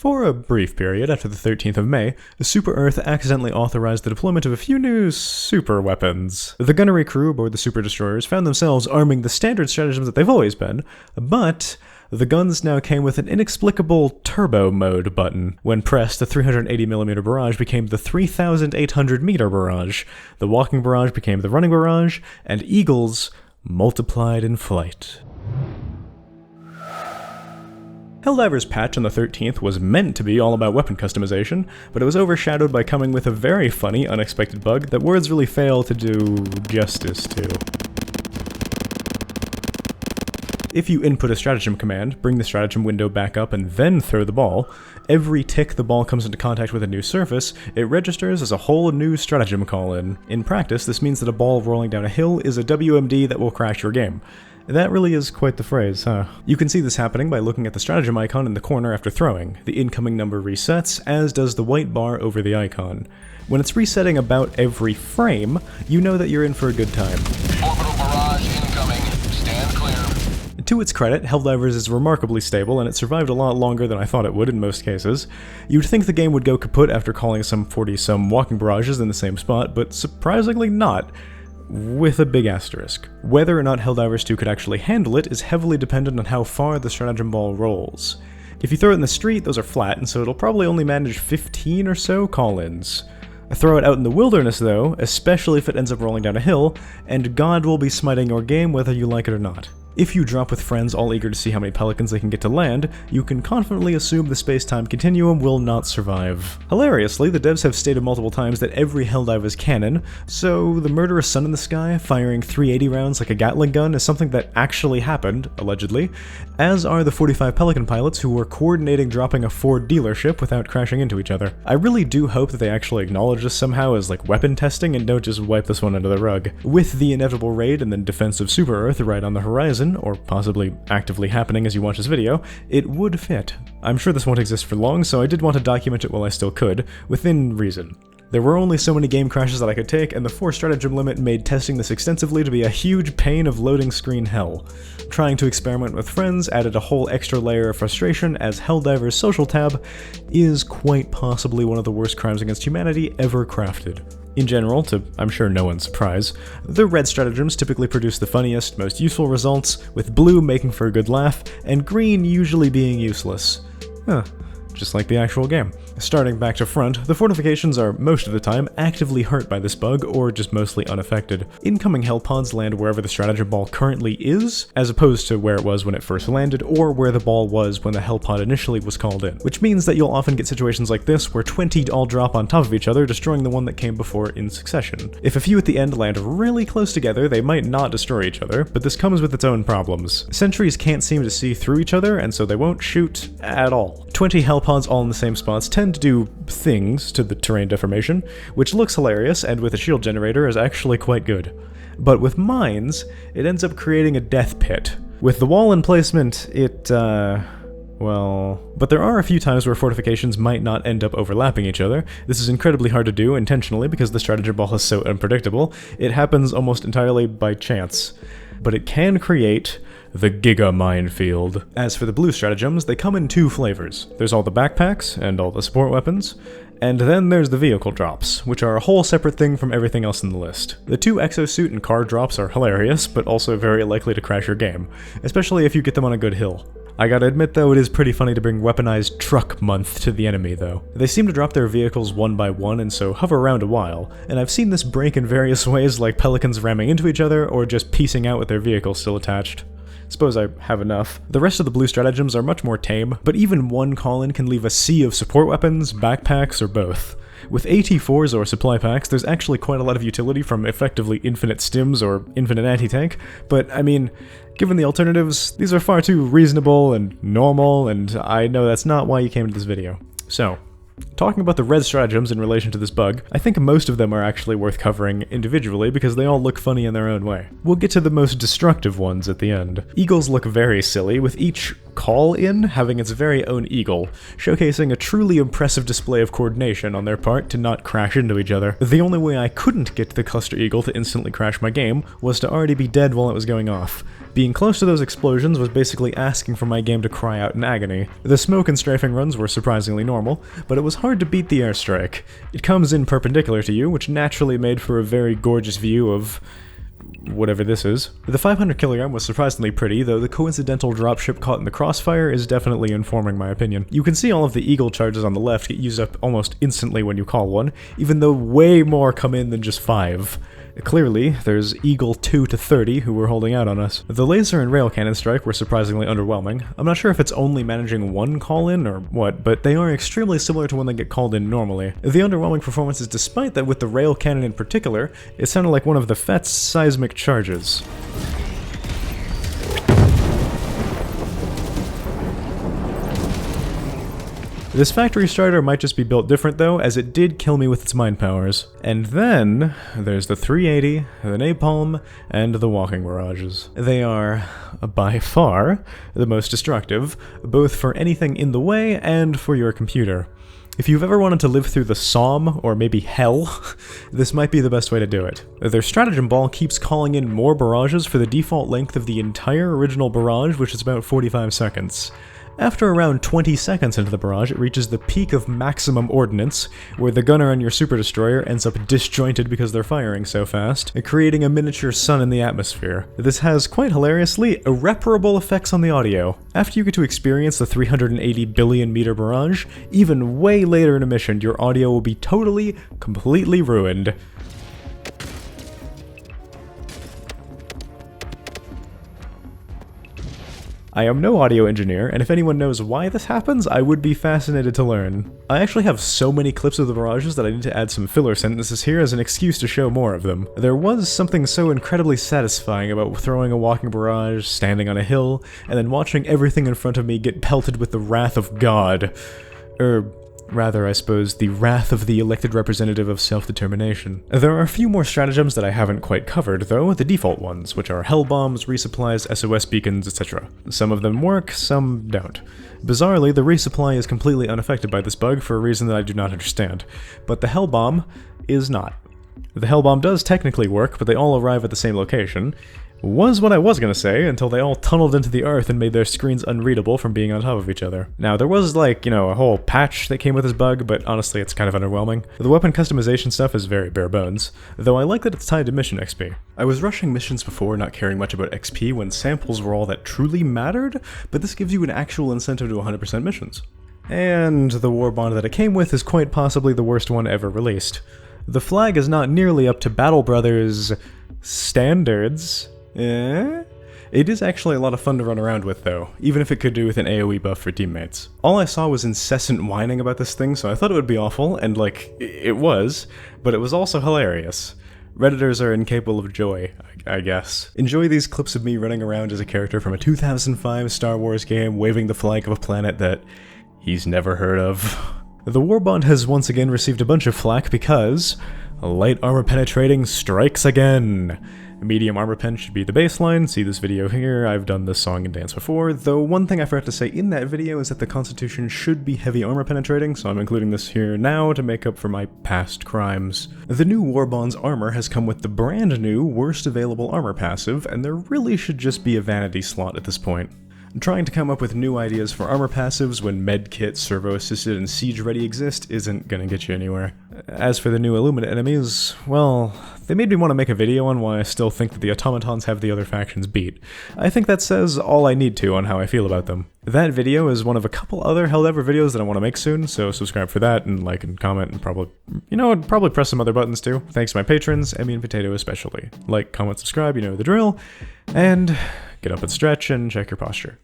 For a brief period after the 13th of May, Super Earth accidentally authorized the deployment of a few new super weapons. The gunnery crew aboard the super destroyers found themselves arming the standard stratagems that they've always been, but the guns now came with an inexplicable turbo mode button. When pressed, the 380mm barrage became the 3,800-meter barrage, the walking barrage became the running barrage, and eagles multiplied in flight. Helldivers patch on the 13th was meant to be all about weapon customization, but it was overshadowed by coming with a very funny, unexpected bug that words really fail to do justice to. If you input a stratagem command, bring the stratagem window back up, and then throw the ball, every tick the ball comes into contact with a new surface, it registers as a whole new stratagem call-in. In practice, this means that a ball rolling down a hill is a WMD that will crash your game. That really is quite the phrase, huh? You can see this happening by looking at the stratagem icon in the corner after throwing. The incoming number resets, as does the white bar over the icon. When it's resetting about every frame, you know that you're in for a good time. Orbital barrage incoming. Stand clear. To its credit, Helldivers is remarkably stable, and it survived a lot longer than I thought it would in most cases. You'd think the game would go kaput after calling some 40-some walking barrages in the same spot, but surprisingly not. With a big asterisk. Whether or not Helldivers 2 could actually handle it is heavily dependent on how far the stratagem ball rolls. If you throw it in the street, those are flat, and so it'll probably only manage 15 or so call-ins. Throw it out in the wilderness though, especially if it ends up rolling down a hill, and God will be smiting your game whether you like it or not. If you drop with friends all eager to see how many pelicans they can get to land, you can confidently assume the space-time continuum will not survive. Hilariously, the devs have stated multiple times that every Helldive is canon, so the murderous sun in the sky firing 380 rounds like a Gatling gun is something that actually happened, allegedly, as are the 45 Pelican pilots who were coordinating dropping a Ford dealership without crashing into each other. I really do hope that they actually acknowledge this somehow as like weapon testing and don't just wipe this one under the rug. With the inevitable raid and then defense of Super Earth right on the horizon, or possibly actively happening as you watch this video, it would fit. I'm sure this won't exist for long, so I did want to document it while I still could, within reason. There were only so many game crashes that I could take, and the 4 stratagem limit made testing this extensively to be a huge pain of loading screen hell. Trying to experiment with friends added a whole extra layer of frustration, as Helldivers' social tab is quite possibly one of the worst crimes against humanity ever crafted. In general, to I'm sure no one's surprise, the red stratagems typically produce the funniest, most useful results, with blue making for a good laugh, and green usually being useless. Just like the actual game. Starting back to front, the fortifications are, most of the time, actively hurt by this bug, or just mostly unaffected. Incoming hell pods land wherever the stratagem ball currently is, as opposed to where it was when it first landed, or where the ball was when the hell pod initially was called in. Which means that you'll often get situations like this, where 20 all drop on top of each other, destroying the one that came before in succession. If a few at the end land really close together, they might not destroy each other, but this comes with its own problems. Sentries can't seem to see through each other, and so they won't shoot at all. 20 hell pods all in the same spots tend to do things to the terrain deformation, which looks hilarious and with a shield generator is actually quite good. But with mines, it ends up creating a death pit. With the wall in placement, well... But there are a few times where fortifications might not end up overlapping each other. This is incredibly hard to do intentionally because the stratagem ball is so unpredictable. It happens almost entirely by chance. But it can create the Giga Minefield. As for the blue stratagems, they come in 2 flavors. There's all the backpacks and all the support weapons, and then there's the vehicle drops, which are a whole separate thing from everything else in the list. The 2 exosuit and car drops are hilarious, but also very likely to crash your game, especially if you get them on a good hill. I gotta admit though, it is pretty funny to bring weaponized truck month to the enemy though. They seem to drop their vehicles one by one and so hover around a while, and I've seen this break in various ways like pelicans ramming into each other or just piecing out with their vehicles still attached. Suppose I have enough. The rest of the blue stratagems are much more tame, but even one call-in can leave a sea of support weapons, backpacks, or both. With AT4s or supply packs, there's actually quite a lot of utility from effectively infinite stims or infinite anti-tank, but I mean, given the alternatives, these are far too reasonable and normal, and I know that's not why you came to this video. So, talking about the red stratagems in relation to this bug, I think most of them are actually worth covering individually because they all look funny in their own way. We'll get to the most destructive ones at the end. Eagles look very silly, with each call-in having its very own eagle, showcasing a truly impressive display of coordination on their part to not crash into each other. The only way I couldn't get the cluster eagle to instantly crash my game was to already be dead while it was going off. Being close to those explosions was basically asking for my game to cry out in agony. The smoke and strafing runs were surprisingly normal, but it was hard to beat the airstrike. It comes in perpendicular to you, which naturally made for a very gorgeous view of whatever this is. The 500 kilogram was surprisingly pretty, though the coincidental dropship caught in the crossfire is definitely informing my opinion. You can see all of the eagle charges on the left get used up almost instantly when you call one, even though way more come in than just 5. Clearly, there's Eagle 2 to 30 who were holding out on us. The laser and rail cannon strike were surprisingly underwhelming. I'm not sure if it's only managing one call-in or what, but they are extremely similar to when they get called in normally. The underwhelming performance is despite that with the rail cannon in particular, it sounded like one of the FET's seismic charges. This factory starter might just be built different though, as it did kill me with its mind powers. And then there's the 380, the napalm, and the walking barrages. They are, by far, the most destructive, both for anything in the way and for your computer. If you've ever wanted to live through the Somme, or maybe Hell, this might be the best way to do it. Their stratagem ball keeps calling in more barrages for the default length of the entire original barrage, which is about 45 seconds. After around 20 seconds into the barrage, it reaches the peak of maximum ordnance, where the gunner on your super destroyer ends up disjointed because they're firing so fast, creating a miniature sun in the atmosphere. This has, quite hilariously, irreparable effects on the audio. After you get to experience the 380 billion meter barrage, even way later in a mission, your audio will be totally, completely ruined. I am no audio engineer, and if anyone knows why this happens, I would be fascinated to learn. I actually have so many clips of the barrages that I need to add some filler sentences here as an excuse to show more of them. There was something so incredibly satisfying about throwing a walking barrage, standing on a hill, and then watching everything in front of me get pelted with the wrath of God. Rather, I suppose, the wrath of the elected representative of self-determination. There are a few more stratagems that I haven't quite covered, though, the default ones, which are hell bombs, resupplies, SOS beacons, etc. Some of them work, some don't. Bizarrely, the resupply is completely unaffected by this bug for a reason that I do not understand, but the hell bomb is not. The hell bomb does technically work, but they all arrive at the same location. Was what I was gonna say, until they all tunneled into the earth and made their screens unreadable from being on top of each other. Now, there was like, a whole patch that came with this bug, but honestly it's kind of underwhelming. The weapon customization stuff is very bare bones, though I like that it's tied to mission XP. I was rushing missions before, not caring much about XP when samples were all that truly mattered, but this gives you an actual incentive to 100% missions. And the war bond that it came with is quite possibly the worst one ever released. The flag is not nearly up to Battle Brothers' standards. It is actually a lot of fun to run around with though, even if it could do with an AoE buff for teammates. All I saw was incessant whining about this thing, so I thought it would be awful, and it was, but it was also hilarious. Redditors are incapable of joy, I guess. Enjoy these clips of me running around as a character from a 2005 Star Wars game waving the flag of a planet that he's never heard of. The Warbond has once again received a bunch of flack because light armor penetrating strikes again. Medium armor pen should be the baseline, see this video here, I've done this song and dance before, though one thing I forgot to say in that video is that the Constitution should be heavy armor penetrating, so I'm including this here now to make up for my past crimes. The new Warbond's armor has come with the brand new worst available armor passive, and there really should just be a vanity slot at this point. Trying to come up with new ideas for armor passives when medkit, servo-assisted, and siege-ready exist isn't gonna get you anywhere. As for the new Illuminate enemies, well, they made me want to make a video on why I still think that the automatons have the other factions beat. I think that says all I need to on how I feel about them. That video is one of a couple other Helldivers videos that I want to make soon, so subscribe for that, and like and comment, and probably press some other buttons too. Thanks to my patrons, Emmy and Potato especially. Like, comment, subscribe, you know the drill, and get up and stretch and check your posture.